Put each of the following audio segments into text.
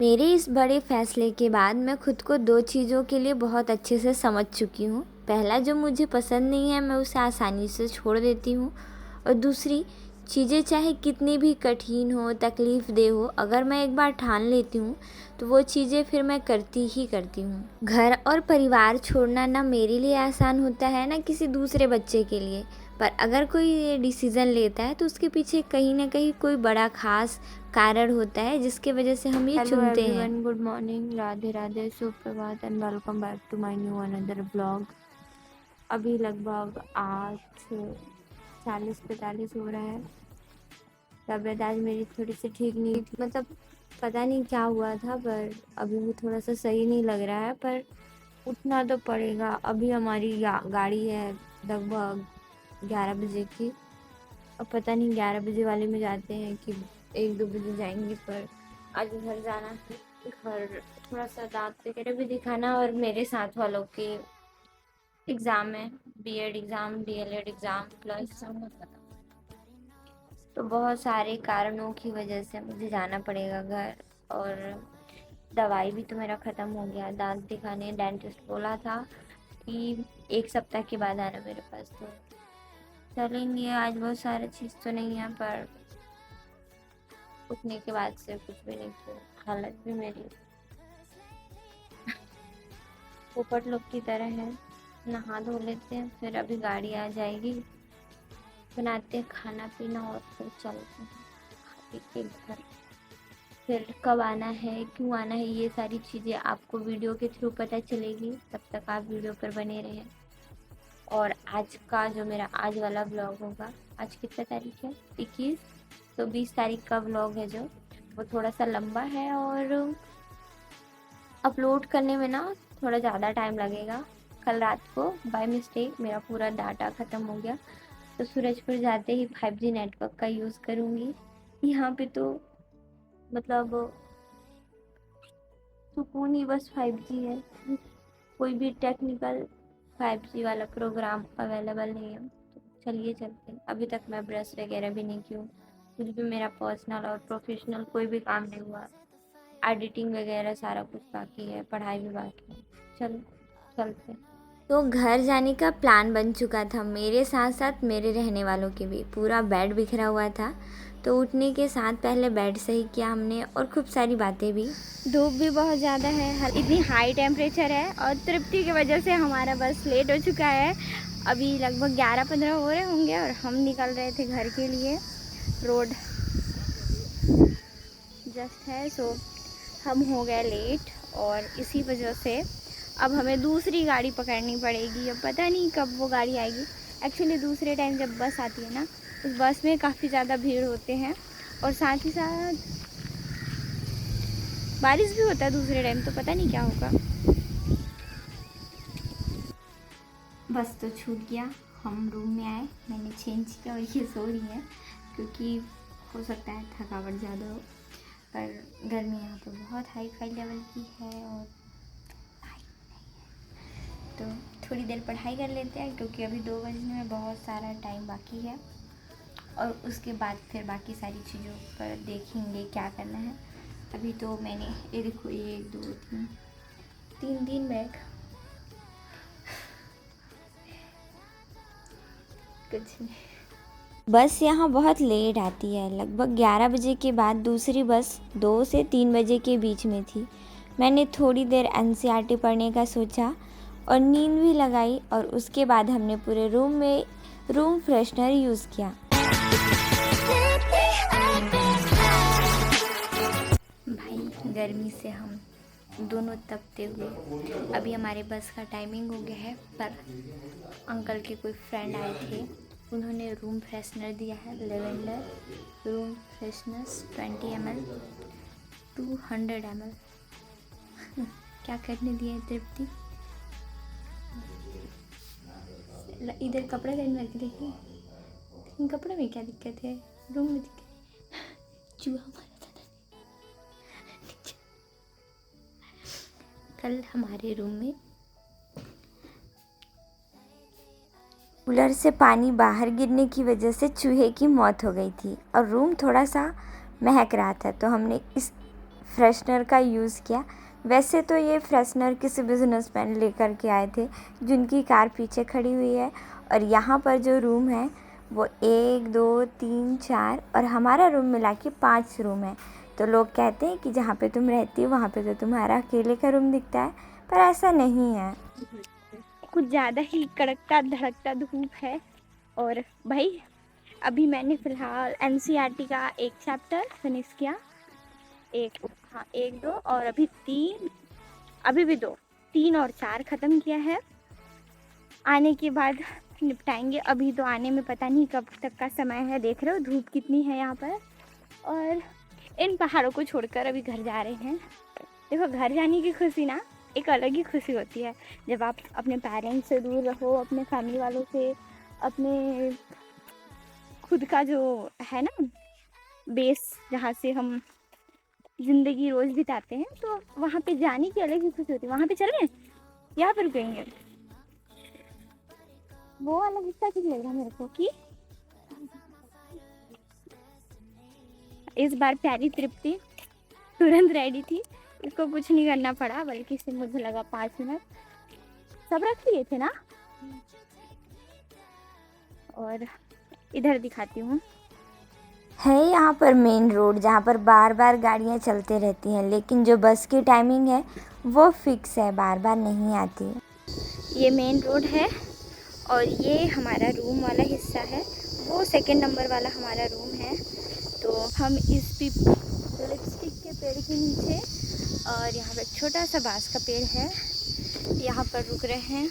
मेरे इस बड़े फ़ैसले के बाद मैं खुद को 2 चीज़ों के लिए बहुत अच्छे से समझ चुकी हूँ। पहला, जो मुझे पसंद नहीं है मैं उसे आसानी से छोड़ देती हूँ, और दूसरी, चीज़ें चाहे कितनी भी कठिन हो, तकलीफ़ देह हो, अगर मैं एक बार ठान लेती हूँ तो वो चीज़ें फिर मैं करती ही करती हूँ। घर और परिवार छोड़ना ना मेरे लिए आसान होता है ना किसी दूसरे बच्चे के लिए, पर अगर कोई ये डिसीज़न लेता है तो उसके पीछे कहीं ना कहीं कोई बड़ा ख़ास कारण होता है जिसके वजह से हम ये हेलो चुनते हैं। Everyone, good morning, Radhe Radhe, सुप्रभात and welcome back to my new another blog. अभी लगभग 8:40-45 हो रहा है। तबीयत आज मेरी थोड़ी सी ठीक नहीं थी, मतलब पता नहीं क्या हुआ था, पर अभी भी थोड़ा सा सही नहीं लग रहा है, पर उठना तो पड़ेगा। अभी हमारी गाड़ी है लगभग 11 बजे की। अब पता नहीं 11 बजे वाले में जाते हैं कि 1-2 बजे जाएंगे, पर आज घर जाना है। घर थोड़ा सा दांत वगैरह भी दिखाना, और मेरे साथ वालों के एग्ज़ाम है, BEd exam, DLEd exam plus, तो बहुत सारे कारणों की वजह से मुझे जाना पड़ेगा घर। और दवाई भी तो मेरा ख़त्म हो गया। दांत दिखाने डेंटिस्ट बोला था कि 1 सप्ताह के बाद आना मेरे पास, तो चलेंगे। आज बहुत सारी चीज़ तो नहीं है, पर उठने के बाद से कुछ भी नहीं किया। हालत भी मेरी पोपट लोग की तरह है। नहा धो लेते हैं, फिर अभी गाड़ी आ जाएगी, बनाते हैं खाना पीना और फिर चलते हैं खा पी के घर। फिर कब आना है, क्यों आना है, ये सारी चीज़ें आपको वीडियो के थ्रू पता चलेगी। तब तक आप वीडियो पर बने रहें। और आज का जो मेरा आज वाला ब्लॉग होगा, आज कितना तारीख है, 21, तो 20 तारीख का ब्लॉग है जो, वो थोड़ा सा लंबा है और अपलोड करने में ना थोड़ा ज़्यादा टाइम लगेगा। कल रात को बाय मिस्टेक मेरा पूरा डाटा ख़त्म हो गया, तो सूरजपुर जाते ही 5G नेटवर्क का यूज़ करूँगी। यहाँ पे तो मतलब सुकून ही बस 5G है। कोई भी टेक्निकल 5G वाला प्रोग्राम अवेलेबल नहीं है। तो चलिए चलते हैं। अभी तक मैं ब्रश वगैरह भी नहीं की हूँ। कुछ भी मेरा पर्सनल और प्रोफेशनल कोई भी काम नहीं हुआ। एडिटिंग वगैरह सारा कुछ बाकी है, पढ़ाई भी बाकी है। चलो चलते। तो घर जाने का प्लान बन चुका था, मेरे साथ साथ मेरे रहने वालों के भी। पूरा बेड बिखरा हुआ था, तो उठने के साथ पहले बेड सही किया हमने, और खूब सारी बातें भी। धूप भी बहुत ज़्यादा है, इतनी हाई टेम्परेचर है, और तृप्ति की वजह से हमारा बस लेट हो चुका है। अभी लगभग 11-15 हो रहे होंगे और हम निकल रहे थे घर के लिए। रोड जस्ट है, सो हम हो गए लेट, और इसी वजह से अब हमें दूसरी गाड़ी पकड़नी पड़ेगी। अब पता नहीं कब वो गाड़ी आएगी। एक्चुअली दूसरे टाइम जब बस आती है ना, उस बस में काफ़ी ज़्यादा भीड़ होते हैं, और साथ ही साथ बारिश भी होता है दूसरे टाइम, तो पता नहीं क्या होगा। बस तो छूट गया। हम रूम में आए, मैंने चेंज किया और ये सो रही है, क्योंकि हो सकता है थकावट ज़्यादा हो। पर गर्मी यहाँ पर बहुत हाई फाई लेवल की है, और तो थोड़ी देर पढ़ाई कर लेते हैं, क्योंकि अभी 2 बजने में बहुत सारा टाइम बाकी है। और उसके बाद फिर बाकी सारी चीज़ों पर देखेंगे क्या करना है। अभी तो मैंने ये देखो, 1 2 3 3 बैग, कुछ नहीं। बस यहाँ बहुत लेट आती है, लगभग 11 बजे के बाद दूसरी बस 2 से 3 बजे के बीच में थी। मैंने थोड़ी देर एनसीईआरटी पढ़ने का सोचा और नींद भी लगाई, और उसके बाद हमने पूरे रूम में रूम फ्रेशनर यूज़ किया। भाई गर्मी से हम दोनों तपते हुए, अभी हमारे बस का टाइमिंग हो गया है, पर अंकल के कोई फ्रेंड आए थे, उन्होंने रूम फ्रेशनर दिया है, lavender room fresheners 20 ml, 200 ml। क्या करने दिया है तृप्ति? इधर कपड़े लाइन में देखिए, इन कपड़े में क्या दिक्कत है, रूम में दिक्कत। चूहा मारा था नीचे। कल हमारे रूम में कूलर से पानी बाहर गिरने की वजह से चूहे की मौत हो गई थी, और रूम थोड़ा सा महक रहा था, तो हमने इस फ्रेशनर का यूज़ किया। वैसे तो ये फ्रेशनर किसी बिजनेसमैन लेकर के आए थे जिनकी कार पीछे खड़ी हुई है। और यहाँ पर जो रूम है वो 1 2 3 4 और हमारा रूम मिला के 5 रूम है। तो लोग कहते हैं कि जहाँ पे तुम रहती हो वहाँ पे तो तुम्हारा अकेले का रूम दिखता है, पर ऐसा नहीं है। कुछ ज़्यादा ही कड़कता धड़कता धूप है। और भाई अभी मैंने फ़िलहाल एनसीईआरटी का एक चैप्टर फिनिश किया, हाँ 1 2 और अभी 3, अभी भी 2 3 और 4 ख़त्म किया है। आने के बाद निपटाएंगे। अभी तो आने में पता नहीं कब तक का समय है। देख रहे हो धूप कितनी है यहाँ पर। और इन पहाड़ों को छोड़कर अभी घर जा रहे हैं। देखो घर जाने की खुशी ना एक अलग ही खुशी होती है, जब आप अपने पेरेंट्स से दूर रहो, अपने फैमिली वालों से, अपने खुद का जो है ना बेस जहाँ से हम ज़िंदगी रोज़ बिताते हैं, तो वहाँ पे जाने की अलग ही खुशी होती है। वहाँ पे चलें या फिर कहेंगे वो वाला हिस्सा ठीक लग रहा मेरे को कि इस बार प्यारी तृप्ति तुरंत रेडी थी, इसको कुछ नहीं करना पड़ा, बल्कि सिर्फ मुझे लगा 5 मिनट सब रख लिए थे ना। और इधर दिखाती हूँ, है यहाँ पर मेन रोड जहाँ पर बार बार गाड़ियाँ चलते रहती हैं, लेकिन जो बस की टाइमिंग है वो फिक्स है, बार बार नहीं आती। ये मेन रोड है और ये हमारा रूम वाला हिस्सा है। वो 2nd नंबर वाला हमारा रूम है। तो हम इस लिपस्टिक के पेड़ के नीचे, और यहाँ पर छोटा सा बांस का पेड़ है, यहाँ पर रुक रहे हैं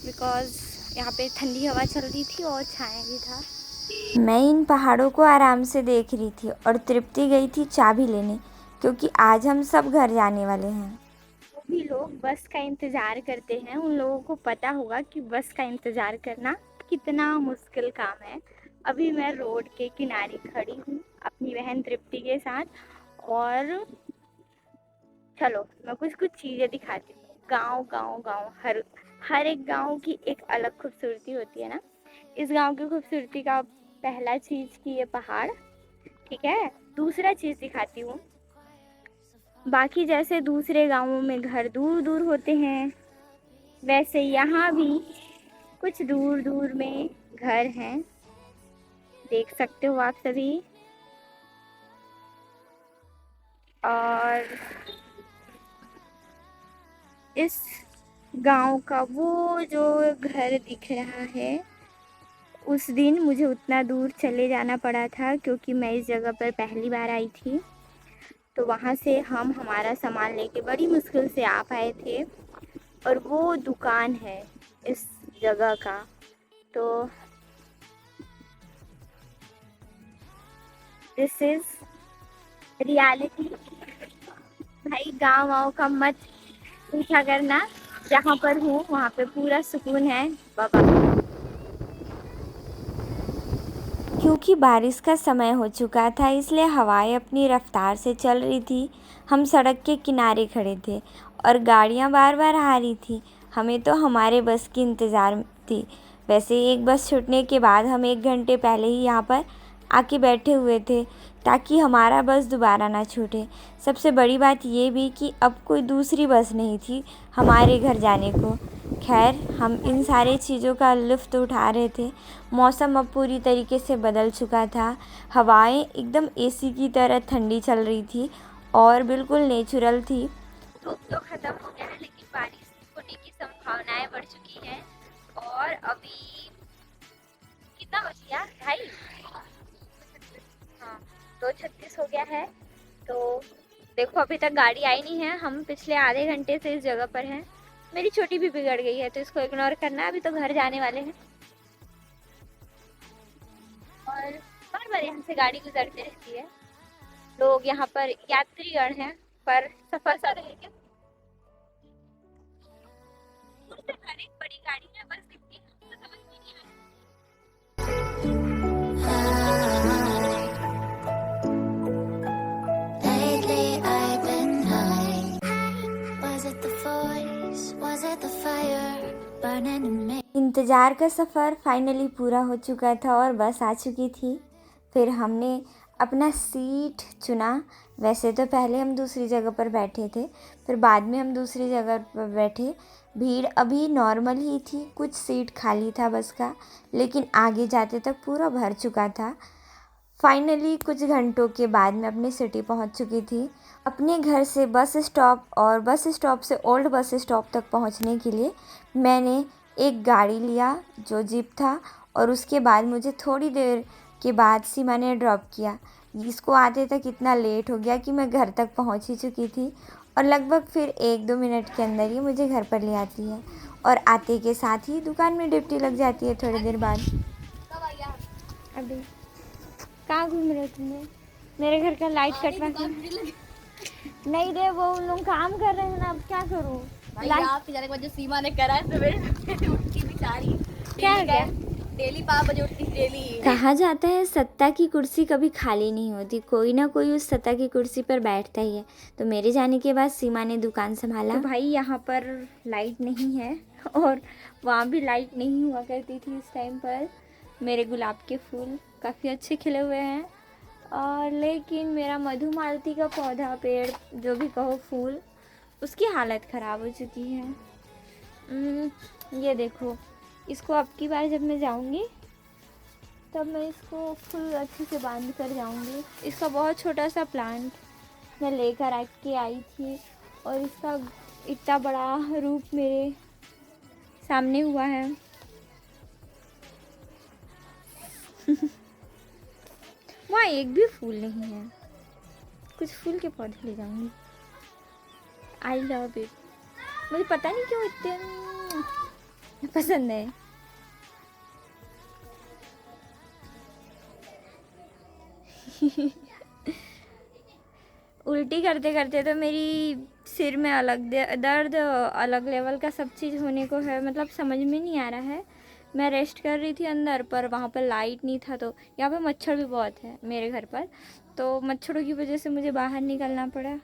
बिकॉज़ यहाँ पे ठंडी हवा चल रही थी और छाया भी था। मैं इन पहाड़ों को आराम से देख रही थी और तृप्ति गई थी चाबी लेने, क्योंकि आज हम सब घर जाने वाले हैं। जो भी लोग बस का इंतज़ार करते हैं उन लोगों को पता होगा कि बस का इंतज़ार करना कितना मुश्किल काम है। अभी मैं रोड के किनारे खड़ी हूँ अपनी बहन तृप्ति के साथ, और चलो मैं कुछ चीज़ें दिखाती हूँ। गांव हर एक गांव की एक अलग खूबसूरती होती है ना। इस गांव की खूबसूरती का पहला चीज़ कि ये पहाड़, ठीक है। दूसरा चीज़ दिखाती हूँ, बाकी जैसे दूसरे गांवों में घर दूर दूर होते हैं, वैसे यहाँ भी कुछ दूर दूर में घर हैं, देख सकते हो आप सभी। और इस गांव का वो जो घर दिख रहा है, उस दिन मुझे उतना दूर चले जाना पड़ा था क्योंकि मैं इस जगह पर पहली बार आई थी। तो वहाँ से हम हमारा सामान लेके बड़ी मुश्किल से आ पाए थे, और वो दुकान है इस जगह का। तो दिस इज रियलिटी। भाई गाँव का मत पूछा करना, जहाँ पर हूँ वहाँ पे पूरा सुकून है बाबा। क्योंकि बारिश का समय हो चुका था इसलिए हवाएं अपनी रफ्तार से चल रही थी। हम सड़क के किनारे खड़े थे और गाड़ियां बार बार आ रही थी। हमें तो हमारे बस की इंतज़ार थी। वैसे एक बस छूटने के बाद हम 1 घंटे पहले ही यहाँ पर आके बैठे हुए थे ताकि हमारा बस दोबारा ना छूटे। सबसे बड़ी बात ये भी कि अब कोई दूसरी बस नहीं थी हमारे घर जाने को। खैर हम इन सारे चीज़ों का लुत्फ़ उठा रहे थे। मौसम अब पूरी तरीके से बदल चुका था। हवाएं एकदम एसी की तरह ठंडी चल रही थी और बिल्कुल नेचुरल थी। धूप तो खत्म हो गया है, लेकिन बारिश होने की संभावनाएं बढ़ चुकी हैं। और अभी कितना बज गया? 2:30। हाँ 2:36 हो गया है। तो देखो अभी तक गाड़ी आई नहीं है। हम पिछले आधे घंटे से इस जगह पर हैं। मेरी छोटी भी बिगड़ गई है तो इसको इग्नोर करना है। अभी तो घर जाने वाले हैं और बार बार यहाँ से गाड़ी गुजरती रहती है। लोग यहाँ पर यात्रीगण हैं, पर सफर सा रहेगा। हर एक बड़ी गाड़ी में बस दिखती है, तो समझ में नहीं आ रहा। Lately I've been high. Was it the voice? Was it the fire burning in me? इंतज़ार का सफ़र फाइनली पूरा हो चुका था और बस आ चुकी थी। फिर हमने अपना सीट चुना। वैसे तो पहले हम दूसरी जगह पर बैठे थे, फिर बाद में हम दूसरी जगह पर बैठे। भीड़ अभी नॉर्मल ही थी, कुछ सीट खाली था बस का, लेकिन आगे जाते तक पूरा भर चुका था। फाइनली कुछ घंटों के बाद मैं अपनी सिटी पहुंच चुकी थी। अपने घर से बस स्टॉप और बस स्टॉप से ओल्ड बस स्टॉप तक पहुंचने के लिए मैंने एक गाड़ी लिया जो जीप था, और उसके बाद मुझे थोड़ी देर के बाद सीमा ने ड्रॉप किया। इसको आते तक इतना लेट हो गया कि मैं घर तक पहुंच ही चुकी थी, और लगभग फिर 1-2 मिनट के अंदर ही मुझे घर पर ले आती है, और आते के साथ ही दुकान में ड्यूटी लग जाती है थोड़ी देर बाद। अभी कहाँ घूम रहे तुमने? मेरे घर का लाइट कटवा के नहीं रे, वो उन लोग काम कर रहे हैं ना, अब क्या करूँ? आपके जाने के बाद जो सीमा ने करा है सवेरे उठती बेचारी, क्या हो गया? डेली 5 बजे उठती डेली। कहा जाता है सत्ता की कुर्सी कभी खाली नहीं होती, कोई ना कोई उस सत्ता की कुर्सी पर बैठता ही है। तो मेरे जाने के बाद सीमा ने दुकान संभाला। तो भाई यहाँ पर लाइट नहीं है, और वहाँ भी लाइट नहीं हुआ करती थी इस टाइम पर। मेरे गुलाब के फूल काफ़ी अच्छे खिले हुए हैं, और लेकिन मेरा मधुमालती का पौधा, पेड़, जो भी कहो, फूल, उसकी हालत ख़राब हो चुकी है। ये देखो, इसको अब की बार जब मैं जाऊंगी तब मैं इसको फुल अच्छे से बांध कर जाऊंगी। इसका बहुत छोटा सा प्लांट मैं लेकर आके आई थी, और इसका इतना बड़ा रूप मेरे सामने हुआ है। वहाँ एक भी फूल नहीं है। कुछ फूल के पौधे ले जाऊंगी। I love it. मुझे पता नहीं क्यों इतने पसंद है। उल्टी करते करते तो मेरी सिर में अलग दर्द, अलग लेवल का सब चीज़ होने को है, मतलब समझ में नहीं आ रहा है। मैं रेस्ट कर रही थी अंदर, पर वहाँ पर लाइट नहीं था, तो यहाँ पे मच्छर भी बहुत है मेरे घर पर, तो मच्छरों की वजह से मुझे बाहर निकलना पड़ा।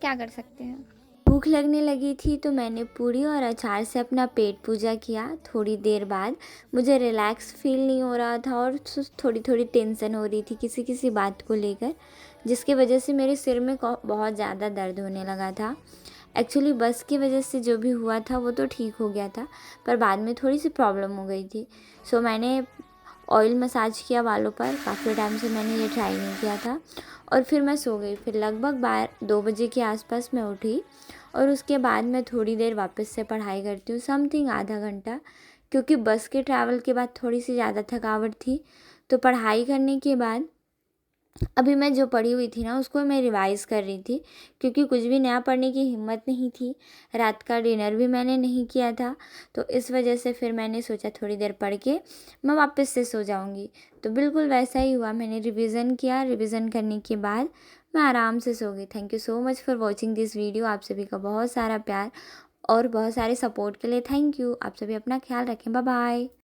क्या कर सकते हैं। भूख लगने लगी थी तो मैंने पूड़ी और अचार से अपना पेट पूजा किया। थोड़ी देर बाद मुझे रिलैक्स फील नहीं हो रहा था, और थोड़ी थोड़ी टेंशन हो रही थी किसी किसी बात को लेकर, जिसकी वजह से मेरे सिर में बहुत ज़्यादा दर्द होने लगा था। एक्चुअली बस की वजह से जो भी हुआ था वो तो ठीक हो गया था, पर बाद में थोड़ी सी प्रॉब्लम हो गई थी। सो मैंने ऑयल मसाज किया बालों पर। काफ़ी टाइम से मैंने ये ट्राई नहीं किया था, और फिर मैं सो गई। फिर लगभग 2 बजे के आसपास मैं उठी, और उसके बाद मैं थोड़ी देर वापस से पढ़ाई करती हूँ, समथिंग आधा घंटा, क्योंकि बस के ट्रैवल के बाद थोड़ी सी ज़्यादा थकावट थी। तो पढ़ाई करने के बाद अभी मैं जो पढ़ी हुई थी ना, उसको मैं रिवाइज़ कर रही थी, क्योंकि कुछ भी नया पढ़ने की हिम्मत नहीं थी। रात का डिनर भी मैंने नहीं किया था, तो इस वजह से फिर मैंने सोचा थोड़ी देर पढ़ के मैं वापस से सो जाऊंगी। तो बिल्कुल वैसा ही हुआ। मैंने रिवीजन किया, रिवीजन करने के बाद मैं आराम से सो गई। Thank you so much for watching this video. आप सभी का बहुत सारा प्यार और बहुत सारे सपोर्ट के लिए थैंक यू। आप सभी अपना ख्याल रखें। Bye bye.